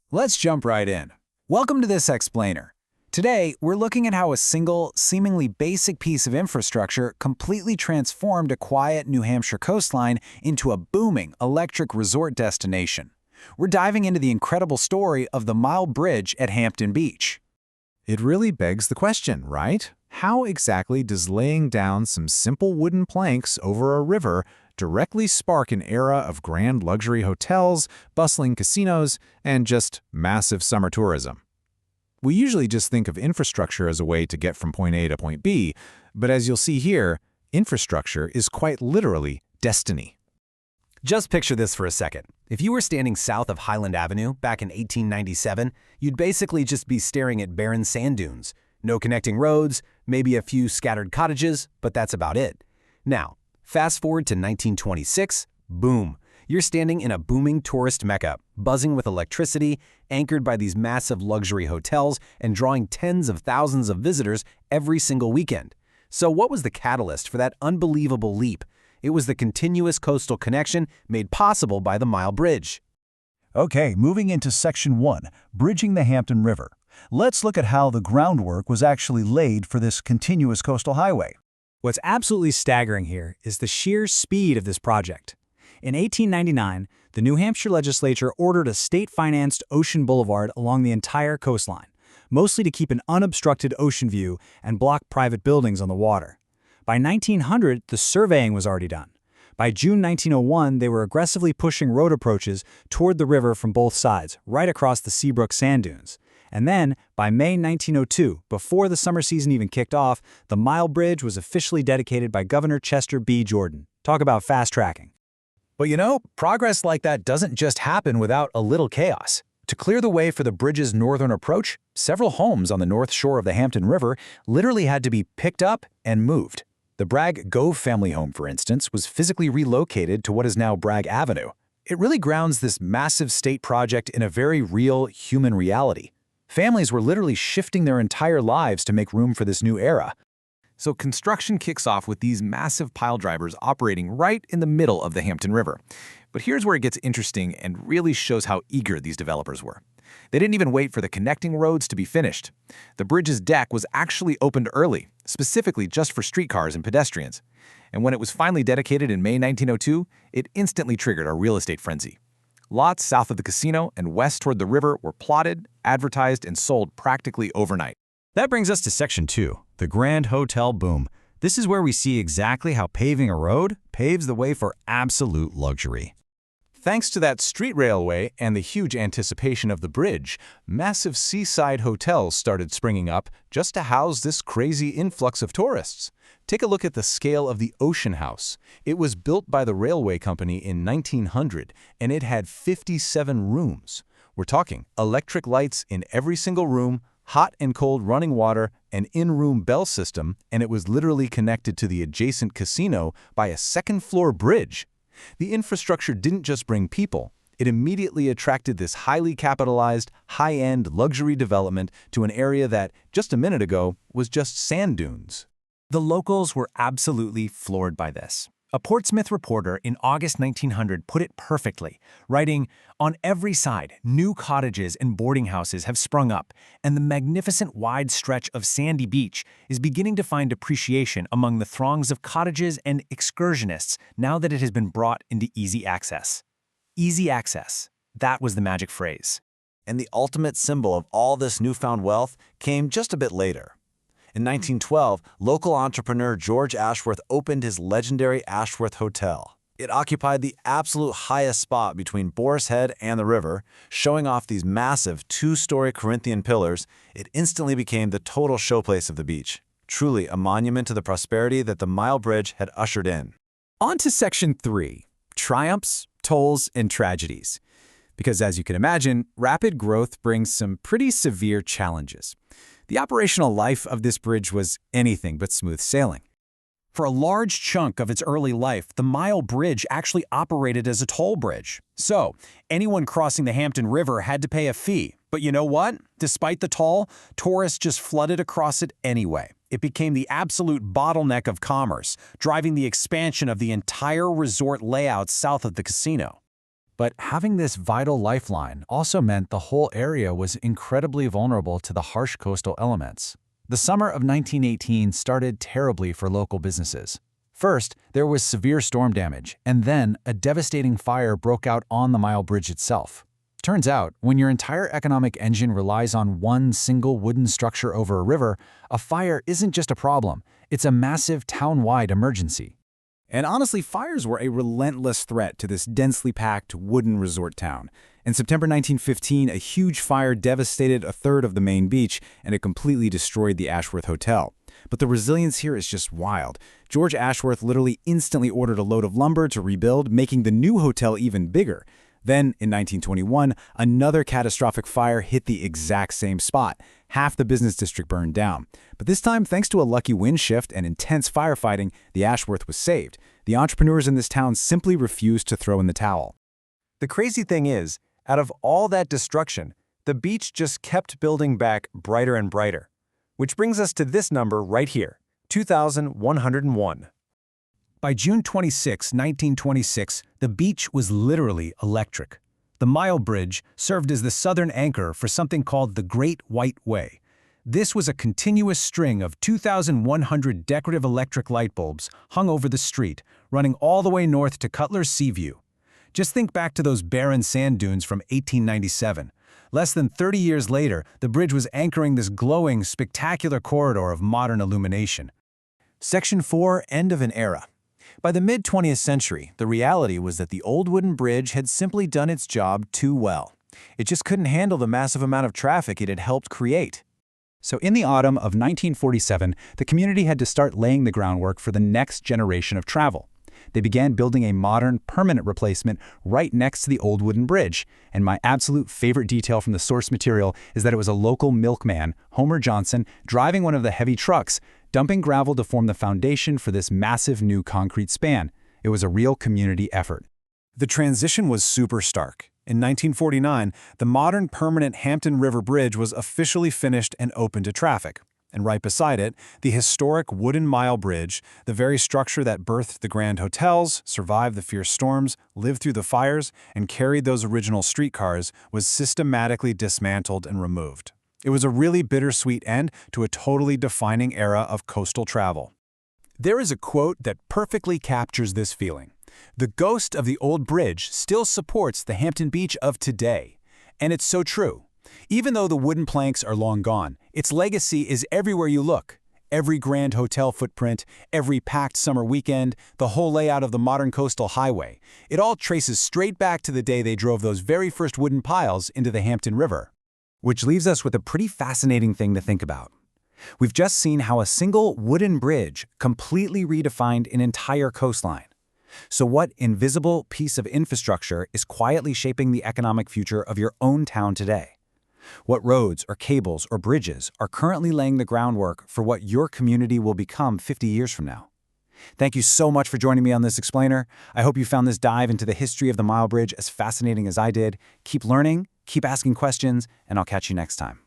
Let's jump right in. Welcome to this explainer. Today, we're looking at how a single, seemingly basic piece of infrastructure completely transformed a quiet New Hampshire coastline into a booming electric resort destination. We're diving into the incredible story of the Mile Bridge at Hampton Beach. It really begs the question, right? How exactly does laying down some simple wooden planks over a river directly spark an era of grand luxury hotels, bustling casinos, and just massive summer tourism? We usually just think of infrastructure as a way to get from point A to point B, but as you'll see here, infrastructure is quite literally destiny. Just picture this for a second. If you were standing south of Highland Avenue back in 1897, you'd basically just be staring at barren sand dunes. No connecting roads, maybe a few scattered cottages, but that's about it. Now, fast forward to 1926, boom. You're standing in a booming tourist mecca, buzzing with electricity, anchored by these massive luxury hotels and drawing tens of thousands of visitors every single weekend. So what was the catalyst for that unbelievable leap? It was the continuous coastal connection made possible by the Mile Bridge. Okay, moving into Section 1, Bridging the Hampton River. Let's look at how the groundwork was actually laid for this continuous coastal highway. What's absolutely staggering here is the sheer speed of this project. In 1899, the New Hampshire legislature ordered a state-financed ocean boulevard along the entire coastline, mostly to keep an unobstructed ocean view and block private buildings on the water. By 1900, the surveying was already done. By June 1901, they were aggressively pushing road approaches toward the river from both sides, right across the Seabrook sand dunes. And then, by May 1902, before the summer season even kicked off, the Mile Bridge was officially dedicated by Governor Chester B. Jordan. Talk about fast-tracking. But you know, progress like that doesn't just happen without a little chaos. To clear the way for the bridge's northern approach, several homes on the north shore of the Hampton River literally had to be picked up and moved. The Bragg Gove family home, for instance, was physically relocated to what is now Bragg Avenue. It really grounds this massive state project in a very real human reality. Families were literally shifting their entire lives to make room for this new era. So construction kicks off with these massive pile drivers operating right in the middle of the Hampton River. But here's where it gets interesting and really shows how eager these developers were. They didn't even wait for the connecting roads to be finished. The bridge's deck was actually opened early, specifically just for streetcars and pedestrians. And when it was finally dedicated in May 1902, it instantly triggered a real estate frenzy. Lots south of the casino and west toward the river were plotted, advertised, and sold practically overnight. That brings us to Section 2, the Grand Hotel Boom. This is where we see exactly how paving a road paves the way for absolute luxury. Thanks to that street railway and the huge anticipation of the bridge, massive seaside hotels started springing up just to house this crazy influx of tourists. Take a look at the scale of the Ocean House. It was built by the railway company in 1900, and it had 57 rooms. We're talking electric lights in every single room, hot and cold running water, an in-room bell system, and it was literally connected to the adjacent casino by a second-floor bridge. The infrastructure didn't just bring people. It immediately attracted this highly capitalized, high-end luxury development to an area that, just a minute ago, was just sand dunes. The locals were absolutely floored by this. A Portsmouth reporter in August 1900 put it perfectly, writing, "On every side, new cottages and boarding houses have sprung up, and the magnificent wide stretch of sandy beach is beginning to find appreciation among the throngs of cottages and excursionists now that it has been brought into easy access." Easy access. That was the magic phrase. And the ultimate symbol of all this newfound wealth came just a bit later. In 1912, local entrepreneur George Ashworth opened his legendary Ashworth Hotel. It occupied the absolute highest spot between Boar's Head and the river, showing off these massive two-story Corinthian pillars. It instantly became the total showplace of the beach, truly a monument to the prosperity that the Mile Bridge had ushered in. On to Section 3, Triumphs, Tolls, and Tragedies. Because as you can imagine, rapid growth brings some pretty severe challenges. The operational life of this bridge was anything but smooth sailing. For a large chunk of its early life, the Mile Bridge actually operated as a toll bridge. So, anyone crossing the Hampton River had to pay a fee. But you know what? Despite the toll, tourists just flooded across it anyway. It became the absolute bottleneck of commerce, driving the expansion of the entire resort layout south of the casino. But having this vital lifeline also meant the whole area was incredibly vulnerable to the harsh coastal elements. The summer of 1918 started terribly for local businesses. First, there was severe storm damage, and then a devastating fire broke out on the Mile Bridge itself. Turns out, when your entire economic engine relies on one single wooden structure over a river, a fire isn't just a problem, it's a massive town-wide emergency. And honestly, fires were a relentless threat to this densely packed wooden resort town. In September 1915, a huge fire devastated a third of the main beach, and it completely destroyed the Ashworth Hotel. But the resilience here is just wild. George Ashworth literally instantly ordered a load of lumber to rebuild, making the new hotel even bigger. Then, in 1921, another catastrophic fire hit the exact same spot. Half the business district burned down. But this time, thanks to a lucky wind shift and intense firefighting, the Ashworth was saved. The entrepreneurs in this town simply refused to throw in the towel. The crazy thing is, out of all that destruction, the beach just kept building back brighter and brighter. Which brings us to this number right here, 2,101. By June 26, 1926, the beach was literally electric. The Mile Bridge served as the southern anchor for something called the Great White Way. This was a continuous string of 2,100 decorative electric light bulbs hung over the street, running all the way north to Cutler's Seaview. Just think back to those barren sand dunes from 1897. Less than 30 years later, the bridge was anchoring this glowing, spectacular corridor of modern illumination. Section 4, End of an Era. By the mid-20th century, the reality was that the old wooden bridge had simply done its job too well. It just couldn't handle the massive amount of traffic it had helped create. So in the autumn of 1947, the community had to start laying the groundwork for the next generation of travel. They began building a modern, permanent replacement right next to the old wooden bridge. And my absolute favorite detail from the source material is that it was a local milkman, Homer Johnson, driving one of the heavy trucks, dumping gravel to form the foundation for this massive new concrete span. It was a real community effort. The transition was super stark. In 1949, the modern permanent Hampton River Bridge was officially finished and open to traffic. And right beside it, the historic wooden Mile Bridge, the very structure that birthed the grand hotels, survived the fierce storms, lived through the fires, and carried those original streetcars, was systematically dismantled and removed. It was a really bittersweet end to a totally defining era of coastal travel. There is a quote that perfectly captures this feeling. The ghost of the old bridge still supports the Hampton Beach of today. And it's so true. Even though the wooden planks are long gone, its legacy is everywhere you look. Every grand hotel footprint, every packed summer weekend, the whole layout of the modern coastal highway. It all traces straight back to the day they drove those very first wooden piles into the Hampton River. Which leaves us with a pretty fascinating thing to think about. We've just seen how a single wooden bridge completely redefined an entire coastline. So what invisible piece of infrastructure is quietly shaping the economic future of your own town today? What roads or cables or bridges are currently laying the groundwork for what your community will become 50 years from now? Thank you so much for joining me on this explainer. I hope you found this dive into the history of the Mile Bridge as fascinating as I did. Keep learning, keep asking questions, and I'll catch you next time.